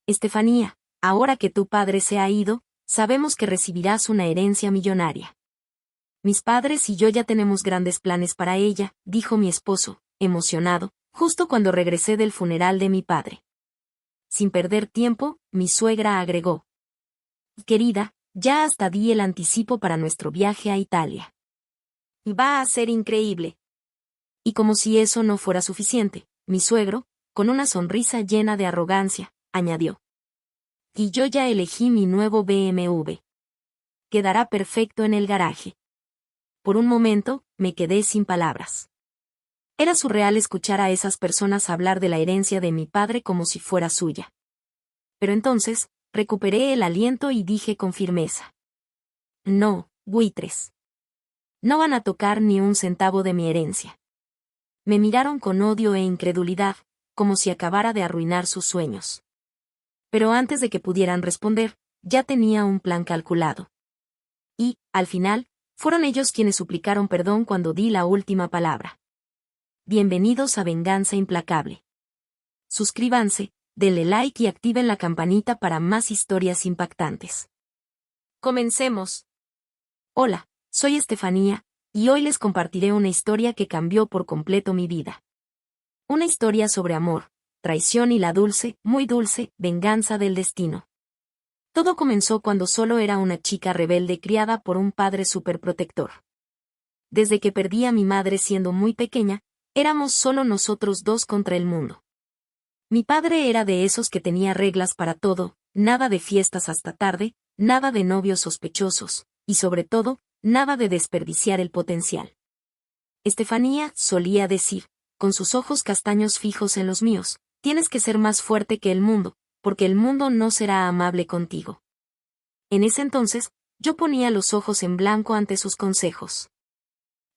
Estefanía, ahora que tu padre se ha ido, sabemos que recibirás una herencia millonaria. Mis padres y yo ya tenemos grandes planes para ella, dijo mi esposo, emocionado, justo cuando regresé del funeral de mi padre. Sin perder tiempo, mi suegra agregó: querida, ya hasta di el anticipo para nuestro viaje a Italia. Va a ser increíble. Y como si eso no fuera suficiente, mi suegro, con una sonrisa llena de arrogancia, añadió: y yo ya elegí mi nuevo BMW. Quedará perfecto en el garaje. Por un momento, me quedé sin palabras. Era surreal escuchar a esas personas hablar de la herencia de mi padre como si fuera suya. Pero entonces, recuperé el aliento y dije con firmeza: no, buitres. No van a tocar ni un centavo de mi herencia. Me miraron con odio e incredulidad, como si acabara de arruinar sus sueños. Pero antes de que pudieran responder, ya tenía un plan calculado. Y, al final, fueron ellos quienes suplicaron perdón cuando di la última palabra. Bienvenidos a Venganza Implacable. Suscríbanse, denle like y activen la campanita para más historias impactantes. Comencemos. Hola, soy Estefanía, y hoy les compartiré una historia que cambió por completo mi vida. Una historia sobre amor, traición y la dulce, muy dulce, venganza del destino. Todo comenzó cuando solo era una chica rebelde criada por un padre superprotector. Desde que perdí a mi madre siendo muy pequeña, éramos solo nosotros dos contra el mundo. Mi padre era de esos que tenía reglas para todo, nada de fiestas hasta tarde, nada de novios sospechosos, y sobre todo, nada de desperdiciar el potencial. Estefanía, solía decir, con sus ojos castaños fijos en los míos: tienes que ser más fuerte que el mundo, porque el mundo no será amable contigo. En ese entonces, yo ponía los ojos en blanco ante sus consejos.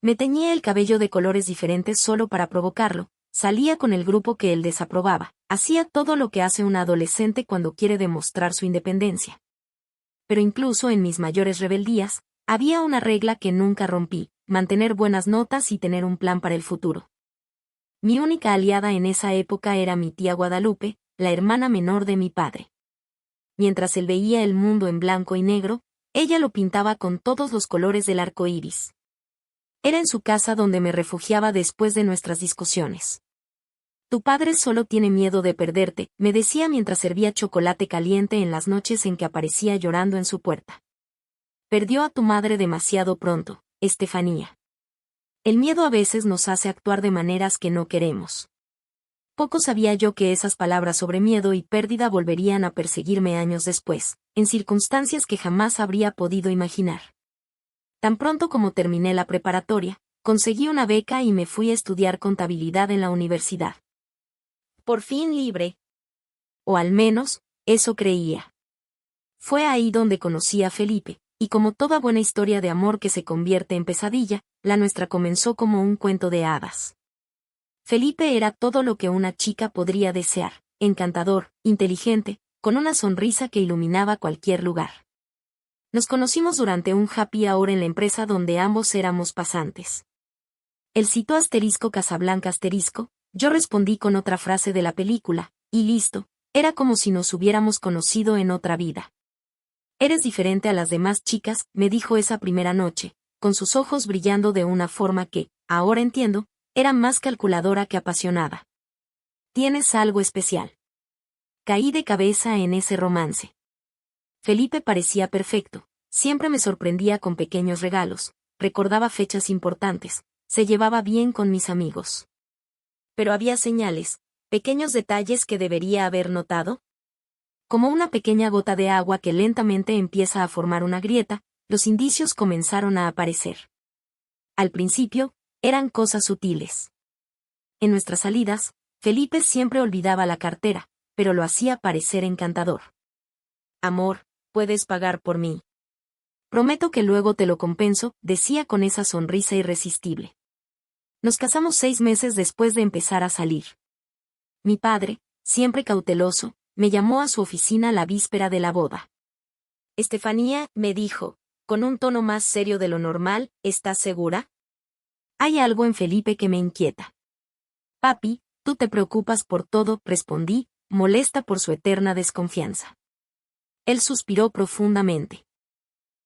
Me teñía el cabello de colores diferentes solo para provocarlo, salía con el grupo que él desaprobaba, hacía todo lo que hace un adolescente cuando quiere demostrar su independencia. Pero incluso en mis mayores rebeldías, había una regla que nunca rompí: mantener buenas notas y tener un plan para el futuro. Mi única aliada en esa época era mi tía Guadalupe, la hermana menor de mi padre. Mientras él veía el mundo en blanco y negro, ella lo pintaba con todos los colores del arco iris. Era en su casa donde me refugiaba después de nuestras discusiones. Tu padre solo tiene miedo de perderte, me decía mientras servía chocolate caliente en las noches en que aparecía llorando en su puerta. Perdió a tu madre demasiado pronto, Estefanía. El miedo a veces nos hace actuar de maneras que no queremos. Poco sabía yo que esas palabras sobre miedo y pérdida volverían a perseguirme años después, en circunstancias que jamás habría podido imaginar. Tan pronto como terminé la preparatoria, conseguí una beca y me fui a estudiar contabilidad en la universidad. Por fin libre. O al menos, eso creía. Fue ahí donde conocí a Felipe, y como toda buena historia de amor que se convierte en pesadilla, la nuestra comenzó como un cuento de hadas. Felipe era todo lo que una chica podría desear: encantador, inteligente, con una sonrisa que iluminaba cualquier lugar. Nos conocimos durante un happy hour en la empresa donde ambos éramos pasantes. Él citó asterisco Casablanca asterisco, yo respondí con otra frase de la película, y listo, era como si nos hubiéramos conocido en otra vida. Eres diferente a las demás chicas, me dijo esa primera noche, con sus ojos brillando de una forma que, ahora entiendo, era más calculadora que apasionada. Tienes algo especial. Caí de cabeza en ese romance. Felipe parecía perfecto, siempre me sorprendía con pequeños regalos, recordaba fechas importantes, se llevaba bien con mis amigos. Pero había señales, pequeños detalles que debería haber notado. Como una pequeña gota de agua que lentamente empieza a formar una grieta, los indicios comenzaron a aparecer. Al principio, eran cosas sutiles. En nuestras salidas, Felipe siempre olvidaba la cartera, pero lo hacía parecer encantador. Amor, puedes pagar por mí. Prometo que luego te lo compenso, decía con esa sonrisa irresistible. Nos casamos 6 meses después de empezar a salir. Mi padre, siempre cauteloso, me llamó a su oficina la víspera de la boda. Estefanía, me dijo, con un tono más serio de lo normal, ¿estás segura? Hay algo en Felipe que me inquieta. Papi, tú te preocupas por todo, respondí, molesta por su eterna desconfianza. Él suspiró profundamente.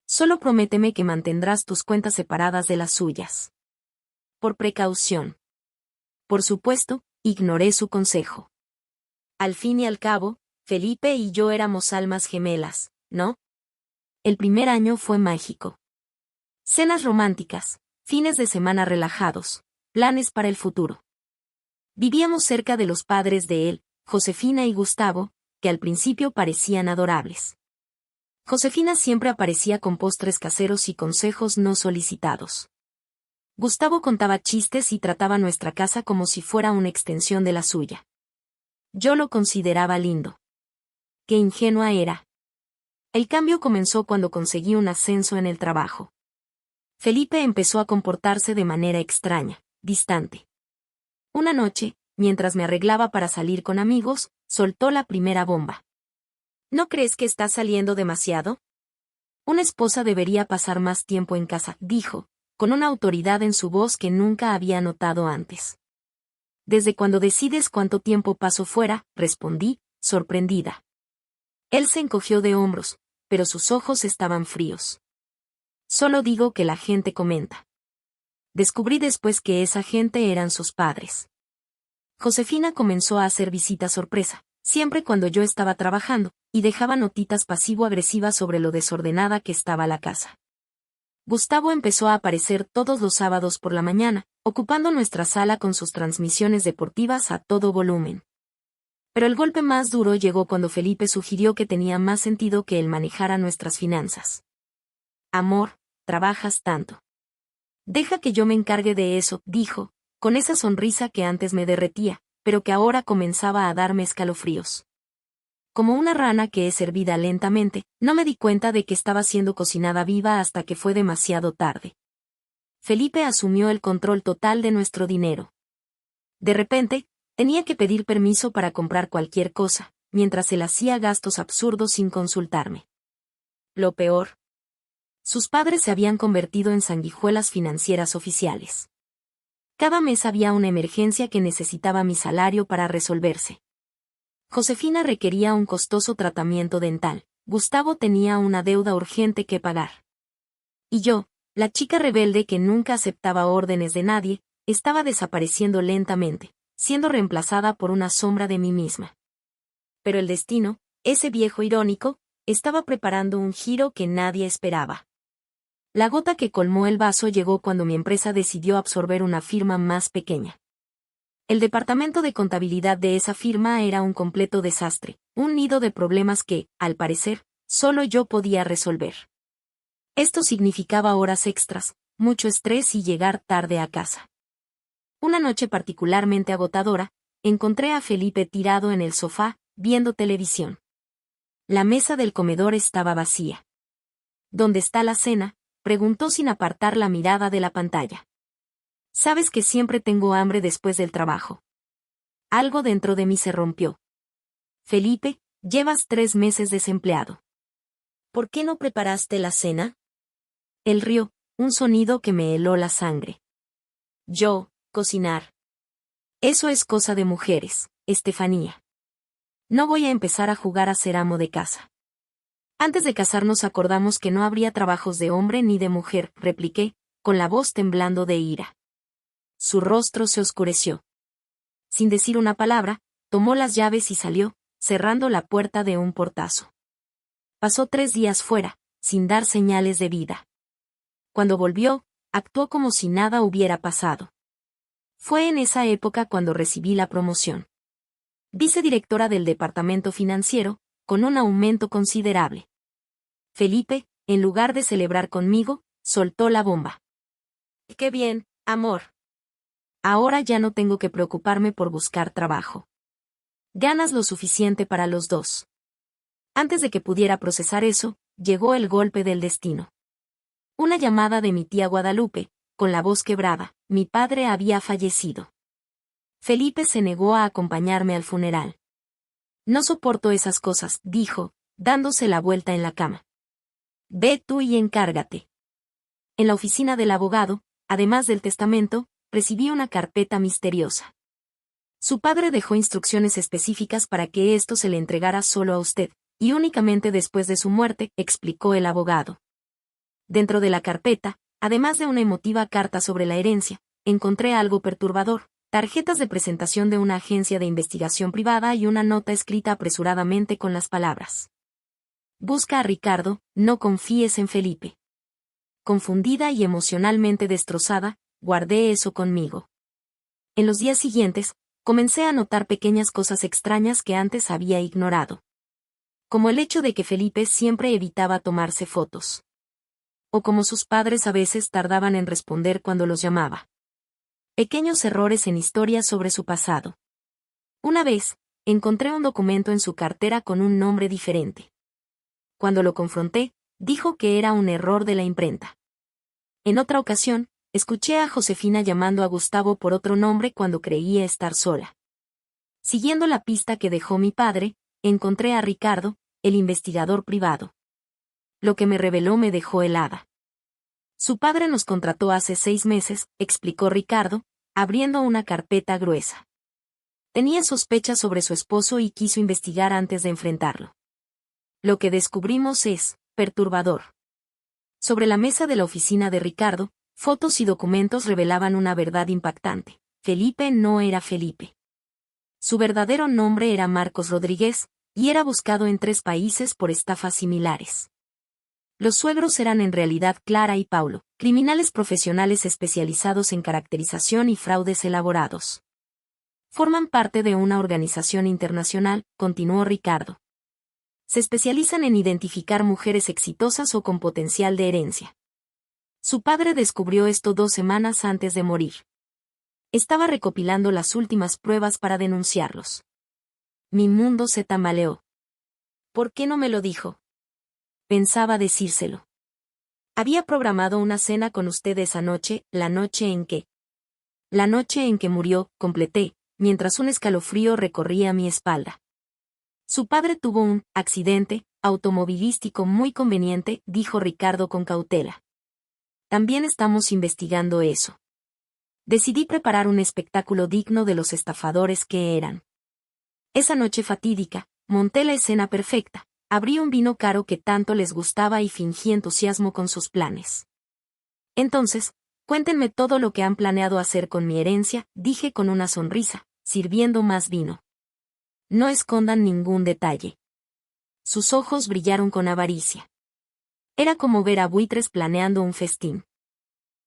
Solo prométeme que mantendrás tus cuentas separadas de las suyas. Por precaución. Por supuesto, ignoré su consejo. Al fin y al cabo, Felipe y yo éramos almas gemelas, ¿no? El primer año fue mágico. Cenas románticas, fines de semana relajados, planes para el futuro. Vivíamos cerca de los padres de él, Josefina y Gustavo, que al principio parecían adorables. Josefina siempre aparecía con postres caseros y consejos no solicitados. Gustavo contaba chistes y trataba nuestra casa como si fuera una extensión de la suya. Yo lo consideraba lindo. Qué ingenua era. El cambio comenzó cuando conseguí un ascenso en el trabajo. Felipe empezó a comportarse de manera extraña, distante. Una noche, mientras me arreglaba para salir con amigos, soltó la primera bomba. ¿No crees que estás saliendo demasiado? Una esposa debería pasar más tiempo en casa, dijo, con una autoridad en su voz que nunca había notado antes. ¿Desde cuando decides cuánto tiempo paso fuera?, respondí, sorprendida. Él se encogió de hombros, pero sus ojos estaban fríos. Solo digo que la gente comenta. Descubrí después que esa gente eran sus padres. Josefina comenzó a hacer visitas sorpresa, siempre cuando yo estaba trabajando, y dejaba notitas pasivo-agresivas sobre lo desordenada que estaba la casa. Gustavo empezó a aparecer todos los sábados por la mañana, ocupando nuestra sala con sus transmisiones deportivas a todo volumen. Pero el golpe más duro llegó cuando Felipe sugirió que tenía más sentido que él manejara nuestras finanzas. Amor, trabajas tanto. Deja que yo me encargue de eso, dijo, con esa sonrisa que antes me derretía, pero que ahora comenzaba a darme escalofríos. Como una rana que es hervida lentamente, no me di cuenta de que estaba siendo cocinada viva hasta que fue demasiado tarde. Felipe asumió el control total de nuestro dinero. De repente, tenía que pedir permiso para comprar cualquier cosa, mientras él hacía gastos absurdos sin consultarme. Lo peor. Sus padres se habían convertido en sanguijuelas financieras oficiales. Cada mes había una emergencia que necesitaba mi salario para resolverse. Josefina requería un costoso tratamiento dental, Gustavo tenía una deuda urgente que pagar. Y yo, la chica rebelde que nunca aceptaba órdenes de nadie, estaba desapareciendo lentamente, siendo reemplazada por una sombra de mí misma. Pero el destino, ese viejo irónico, estaba preparando un giro que nadie esperaba. La gota que colmó el vaso llegó cuando mi empresa decidió absorber una firma más pequeña. El departamento de contabilidad de esa firma era un completo desastre, un nido de problemas que, al parecer, solo yo podía resolver. Esto significaba horas extras, mucho estrés y llegar tarde a casa. Una noche particularmente agotadora, encontré a Felipe tirado en el sofá, viendo televisión. La mesa del comedor estaba vacía. ¿Dónde está la cena?, preguntó sin apartar la mirada de la pantalla. Sabes que siempre tengo hambre después del trabajo. Algo dentro de mí se rompió. Felipe, llevas 3 meses desempleado. ¿Por qué no preparaste la cena? Él rió, un sonido que me heló la sangre. Yo, cocinar. Eso es cosa de mujeres, Estefanía. No voy a empezar a jugar a ser amo de casa. Antes de casarnos acordamos que no habría trabajos de hombre ni de mujer, repliqué, con la voz temblando de ira. Su rostro se oscureció. Sin decir una palabra, tomó las llaves y salió, cerrando la puerta de un portazo. Pasó 3 días fuera, sin dar señales de vida. Cuando volvió, actuó como si nada hubiera pasado. Fue en esa época cuando recibí la promoción. Vicedirectora del departamento financiero, con un aumento considerable. Felipe, en lugar de celebrar conmigo, soltó la bomba. ¡Qué bien, amor! Ahora ya no tengo que preocuparme por buscar trabajo. Ganas lo suficiente para los dos. Antes de que pudiera procesar eso, llegó el golpe del destino. Una llamada de mi tía Guadalupe, con la voz quebrada, mi padre había fallecido. Felipe se negó a acompañarme al funeral. No soporto esas cosas, dijo, dándose la vuelta en la cama. Ve tú y encárgate. En la oficina del abogado, además del testamento, recibí una carpeta misteriosa. Su padre dejó instrucciones específicas para que esto se le entregara solo a usted, y únicamente después de su muerte, explicó el abogado. Dentro de la carpeta, además de una emotiva carta sobre la herencia, encontré algo perturbador: tarjetas de presentación de una agencia de investigación privada y una nota escrita apresuradamente con las palabras: busca a Ricardo, no confíes en Felipe. Confundida y emocionalmente destrozada, guardé eso conmigo. En los días siguientes, comencé a notar pequeñas cosas extrañas que antes había ignorado. Como el hecho de que Felipe siempre evitaba tomarse fotos. O como sus padres a veces tardaban en responder cuando los llamaba. Pequeños errores en historias sobre su pasado. Una vez, encontré un documento en su cartera con un nombre diferente. Cuando lo confronté, dijo que era un error de la imprenta. En otra ocasión, escuché a Josefina llamando a Gustavo por otro nombre cuando creía estar sola. Siguiendo la pista que dejó mi padre, encontré a Ricardo, el investigador privado. Lo que me reveló me dejó helada. Su padre nos contrató hace 6 meses, explicó Ricardo, abriendo una carpeta gruesa. Tenía sospechas sobre su esposo y quiso investigar antes de enfrentarlo. Lo que descubrimos es perturbador. Sobre la mesa de la oficina de Ricardo, fotos y documentos revelaban una verdad impactante: Felipe no era Felipe. Su verdadero nombre era Marcos Rodríguez, y era buscado en 3 países por estafas similares. Los suegros eran en realidad Clara y Paulo, criminales profesionales especializados en caracterización y fraudes elaborados. Forman parte de una organización internacional, continuó Ricardo. Se especializan en identificar mujeres exitosas o con potencial de herencia. Su padre descubrió esto 2 semanas antes de morir. Estaba recopilando las últimas pruebas para denunciarlos. Mi mundo se tambaleó. ¿Por qué no me lo dijo? Pensaba decírselo. Había programado una cena con usted esa noche, la noche en que murió, completé, mientras un escalofrío recorría mi espalda. Su padre tuvo un accidente automovilístico muy conveniente, dijo Ricardo con cautela. También estamos investigando eso. Decidí preparar un espectáculo digno de los estafadores que eran. Esa noche fatídica, monté la escena perfecta. Abrí un vino caro que tanto les gustaba y fingí entusiasmo con sus planes. Entonces, cuéntenme todo lo que han planeado hacer con mi herencia, dije con una sonrisa, sirviendo más vino. No escondan ningún detalle. Sus ojos brillaron con avaricia. Era como ver a buitres planeando un festín.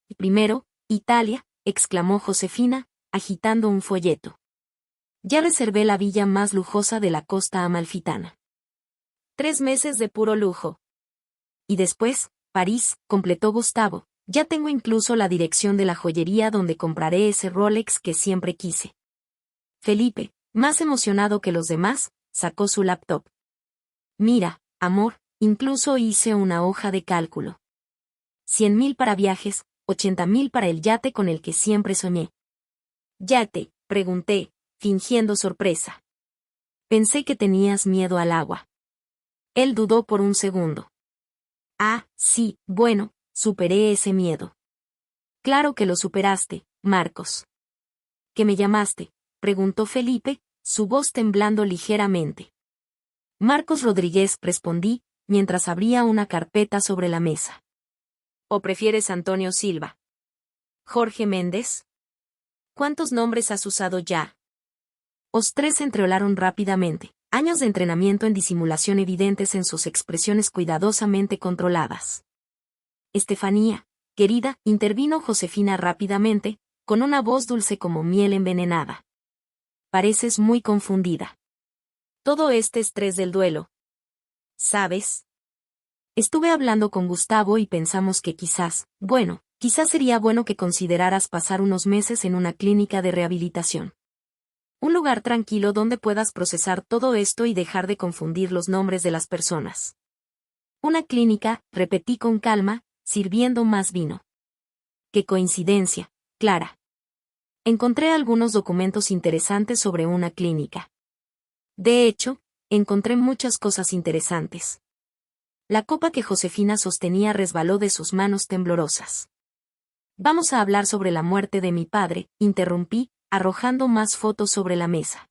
Y primero, Italia, exclamó Josefina, agitando un folleto. Ya reservé la villa más lujosa de la costa amalfitana. 3 meses de puro lujo. Y después, París, completó Gustavo, ya tengo incluso la dirección de la joyería donde compraré ese Rolex que siempre quise. Felipe, más emocionado que los demás, sacó su laptop. Mira, amor, incluso hice una hoja de cálculo. 100.000 para viajes, 80.000 para el yate con el que siempre soñé. ¿Yate?, pregunté, fingiendo sorpresa. Pensé que tenías miedo al agua. Él dudó por un segundo. Ah, sí, bueno, superé ese miedo. Claro que lo superaste, Marcos. ¿Qué me llamaste?, preguntó Felipe, su voz temblando ligeramente. Marcos Rodríguez, respondí, mientras abría una carpeta sobre la mesa. ¿O prefieres Antonio Silva? ¿Jorge Méndez? ¿Cuántos nombres has usado ya? Los 3 se entreolaron rápidamente. Años de entrenamiento en disimulación evidentes en sus expresiones cuidadosamente controladas. Estefanía, querida, intervino Josefina rápidamente, con una voz dulce como miel envenenada. Pareces muy confundida. Todo este estrés del duelo. ¿Sabes? Estuve hablando con Gustavo y pensamos que quizás sería bueno que consideraras pasar unos meses en una clínica de rehabilitación. Un lugar tranquilo donde puedas procesar todo esto y dejar de confundir los nombres de las personas. Una clínica, repetí con calma, sirviendo más vino. ¡Qué coincidencia, Clara! Encontré algunos documentos interesantes sobre una clínica. De hecho, encontré muchas cosas interesantes. La copa que Josefina sostenía resbaló de sus manos temblorosas. Vamos a hablar sobre la muerte de mi padre, interrumpí, arrojando más fotos sobre la mesa.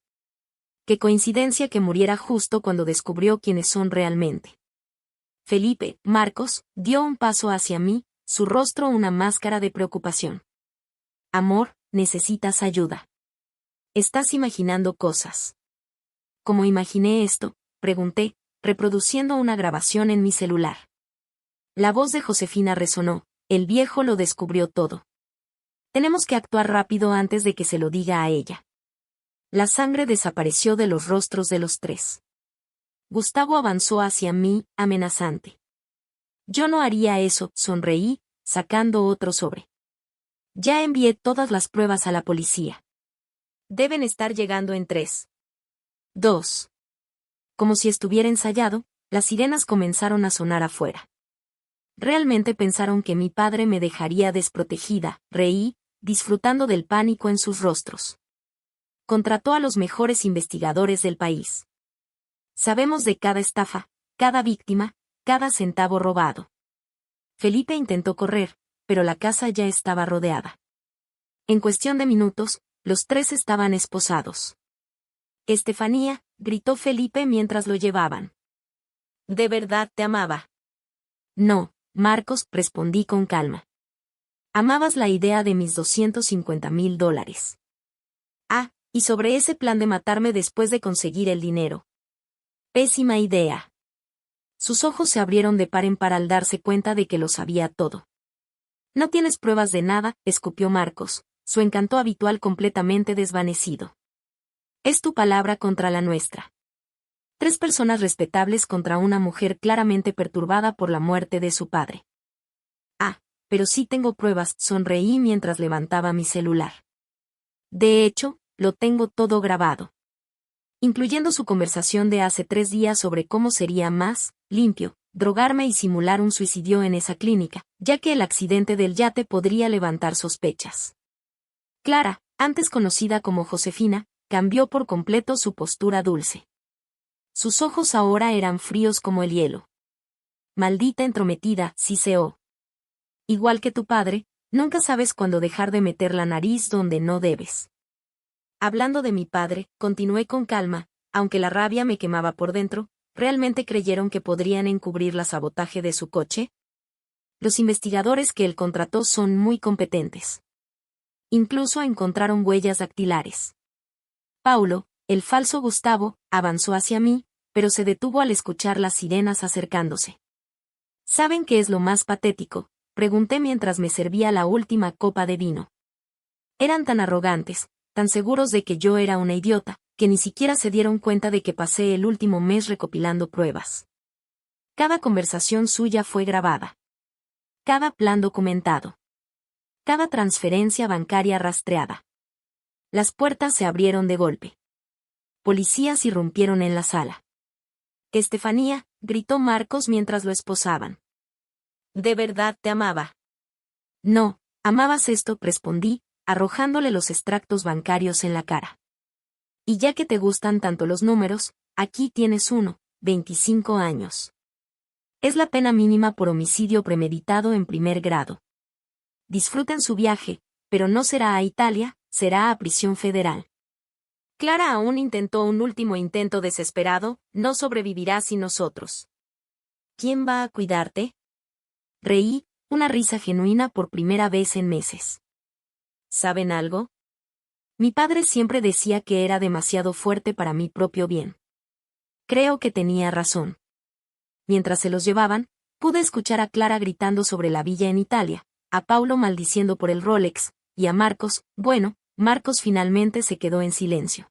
Qué coincidencia que muriera justo cuando descubrió quiénes son realmente. Felipe, Marcos, dio un paso hacia mí, su rostro una máscara de preocupación. Amor, necesitas ayuda. Estás imaginando cosas. ¿Cómo imaginé esto?, pregunté, reproduciendo una grabación en mi celular. La voz de Josefina resonó, el viejo lo descubrió todo. Tenemos que actuar rápido antes de que se lo diga a ella. La sangre desapareció de los rostros de los tres. Gustavo avanzó hacia mí, amenazante. Yo no haría eso, sonreí, sacando otro sobre. Ya envié todas las pruebas a la policía. Deben estar llegando en 3, 2. Como si estuviera ensayado, las sirenas comenzaron a sonar afuera. Realmente pensaron que mi padre me dejaría desprotegida, reí, disfrutando del pánico en sus rostros. Contrató a los mejores investigadores del país. Sabemos de cada estafa, cada víctima, cada centavo robado. Felipe intentó correr, pero la casa ya estaba rodeada. En cuestión de minutos, los tres estaban esposados. Estefanía, gritó Felipe mientras lo llevaban. ¿De verdad te amaba? No, Marcos, respondí con calma. Amabas la idea de mis $250,000. Ah, y sobre ese plan de matarme después de conseguir el dinero. Pésima idea. Sus ojos se abrieron de par en par al darse cuenta de que lo sabía todo. No tienes pruebas de nada, escupió Marcos, su encanto habitual completamente desvanecido. Es tu palabra contra la nuestra. 3 personas respetables contra una mujer claramente perturbada por la muerte de su padre. Ah, pero sí tengo pruebas, sonreí mientras levantaba mi celular. De hecho, lo tengo todo grabado. Incluyendo su conversación de hace 3 días sobre cómo sería más limpio drogarme y simular un suicidio en esa clínica, ya que el accidente del yate podría levantar sospechas. Clara, antes conocida como Josefina, cambió por completo su postura dulce. Sus ojos ahora eran fríos como el hielo. Maldita entrometida, siseó. Igual que tu padre, nunca sabes cuándo dejar de meter la nariz donde no debes. Hablando de mi padre, continué con calma, aunque la rabia me quemaba por dentro, ¿realmente creyeron que podrían encubrir el sabotaje de su coche? Los investigadores que él contrató son muy competentes. Incluso encontraron huellas dactilares. Paulo, el falso Gustavo, avanzó hacia mí, pero se detuvo al escuchar las sirenas acercándose. ¿Saben qué es lo más patético?, pregunté mientras me servía la última copa de vino. Eran tan arrogantes, tan seguros de que yo era una idiota, que ni siquiera se dieron cuenta de que pasé el último mes recopilando pruebas. Cada conversación suya fue grabada. Cada plan documentado. Cada transferencia bancaria rastreada. Las puertas se abrieron de golpe. Policías irrumpieron en la sala. Estefanía, gritó Marcos mientras lo esposaban. ¿De verdad te amaba? No, amabas esto, respondí, arrojándole los extractos bancarios en la cara. Y ya que te gustan tanto los números, aquí tienes uno, 25 años. Es la pena mínima por homicidio premeditado en primer grado. Disfruten su viaje, pero no será a Italia, será a prisión federal. Clara aún intentó un último intento desesperado, no sobrevivirá sin nosotros. ¿Quién va a cuidarte? Reí, una risa genuina por primera vez en meses. ¿Saben algo? Mi padre siempre decía que era demasiado fuerte para mi propio bien. Creo que tenía razón. Mientras se los llevaban, pude escuchar a Clara gritando sobre la villa en Italia, a Paulo maldiciendo por el Rolex, y a Marcos, bueno, Marcos finalmente se quedó en silencio.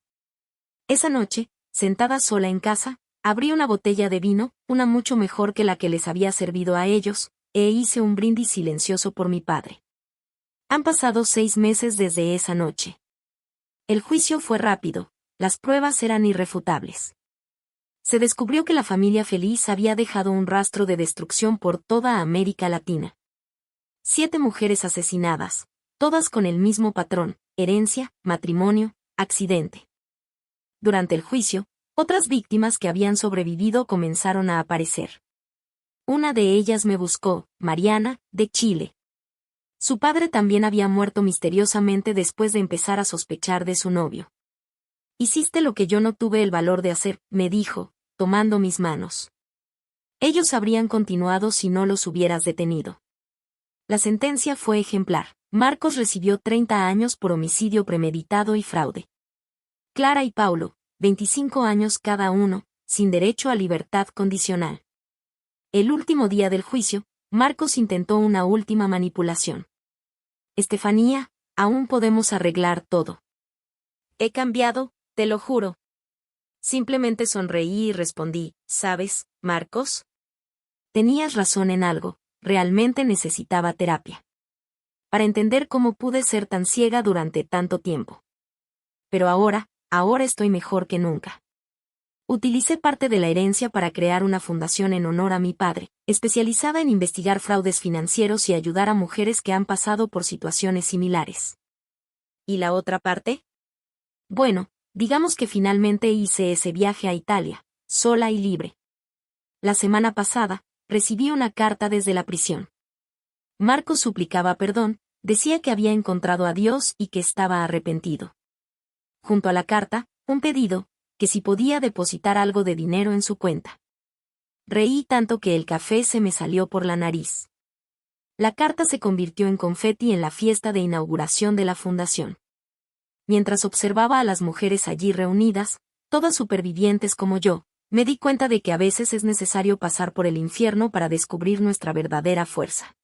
Esa noche, sentada sola en casa, abrí una botella de vino, una mucho mejor que la que les había servido a ellos, e hice un brindis silencioso por mi padre. Han pasado 6 meses desde esa noche. El juicio fue rápido, las pruebas eran irrefutables. Se descubrió que la familia Feliz había dejado un rastro de destrucción por toda América Latina. 7 mujeres asesinadas, todas con el mismo patrón, herencia, matrimonio, accidente. Durante el juicio, otras víctimas que habían sobrevivido comenzaron a aparecer. Una de ellas me buscó, Mariana, de Chile. Su padre también había muerto misteriosamente después de empezar a sospechar de su novio. Hiciste lo que yo no tuve el valor de hacer, me dijo, tomando mis manos. Ellos habrían continuado si no los hubieras detenido. La sentencia fue ejemplar. Marcos recibió 30 años por homicidio premeditado y fraude. Clara y Paulo, 25 años cada uno, sin derecho a libertad condicional. El último día del juicio, Marcos intentó una última manipulación. Estefanía, aún podemos arreglar todo. He cambiado, te lo juro. Simplemente sonreí y respondí, ¿sabes, Marcos? Tenías razón en algo, realmente necesitaba terapia. Para entender cómo pude ser tan ciega durante tanto tiempo. Pero ahora estoy mejor que nunca. Utilicé parte de la herencia para crear una fundación en honor a mi padre, especializada en investigar fraudes financieros y ayudar a mujeres que han pasado por situaciones similares. ¿Y la otra parte? Bueno, digamos que finalmente hice ese viaje a Italia, sola y libre. La semana pasada, recibí una carta desde la prisión. Marcos suplicaba perdón, decía que había encontrado a Dios y que estaba arrepentido. Junto a la carta, un pedido, que si podía depositar algo de dinero en su cuenta. Reí tanto que el café se me salió por la nariz. La carta se convirtió en confeti en la fiesta de inauguración de la fundación. Mientras observaba a las mujeres allí reunidas, todas supervivientes como yo, me di cuenta de que a veces es necesario pasar por el infierno para descubrir nuestra verdadera fuerza.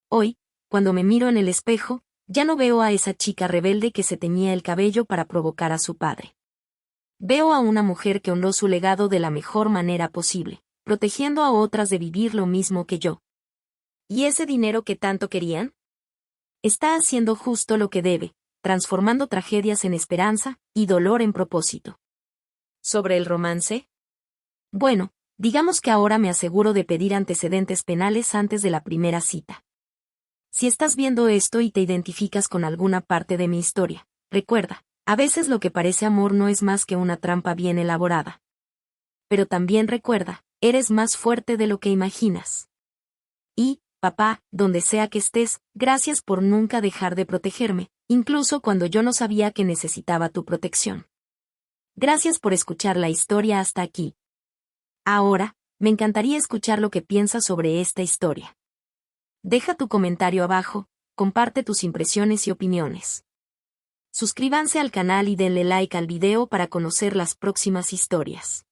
Hoy, cuando me miro en el espejo, ya no veo a esa chica rebelde que se teñía el cabello para provocar a su padre. Veo a una mujer que honró su legado de la mejor manera posible, protegiendo a otras de vivir lo mismo que yo. ¿Y ese dinero que tanto querían? Está haciendo justo lo que debe, transformando tragedias en esperanza, y dolor en propósito. ¿Sobre el romance? Bueno, digamos que ahora me aseguro de pedir antecedentes penales antes de la primera cita. Si estás viendo esto y te identificas con alguna parte de mi historia, recuerda, a veces lo que parece amor no es más que una trampa bien elaborada. Pero también recuerda, eres más fuerte de lo que imaginas. Y, papá, donde sea que estés, gracias por nunca dejar de protegerme, incluso cuando yo no sabía que necesitaba tu protección. Gracias por escuchar la historia hasta aquí. Ahora, me encantaría escuchar lo que piensas sobre esta historia. Deja tu comentario abajo, comparte tus impresiones y opiniones. Suscríbanse al canal y denle like al video para conocer las próximas historias.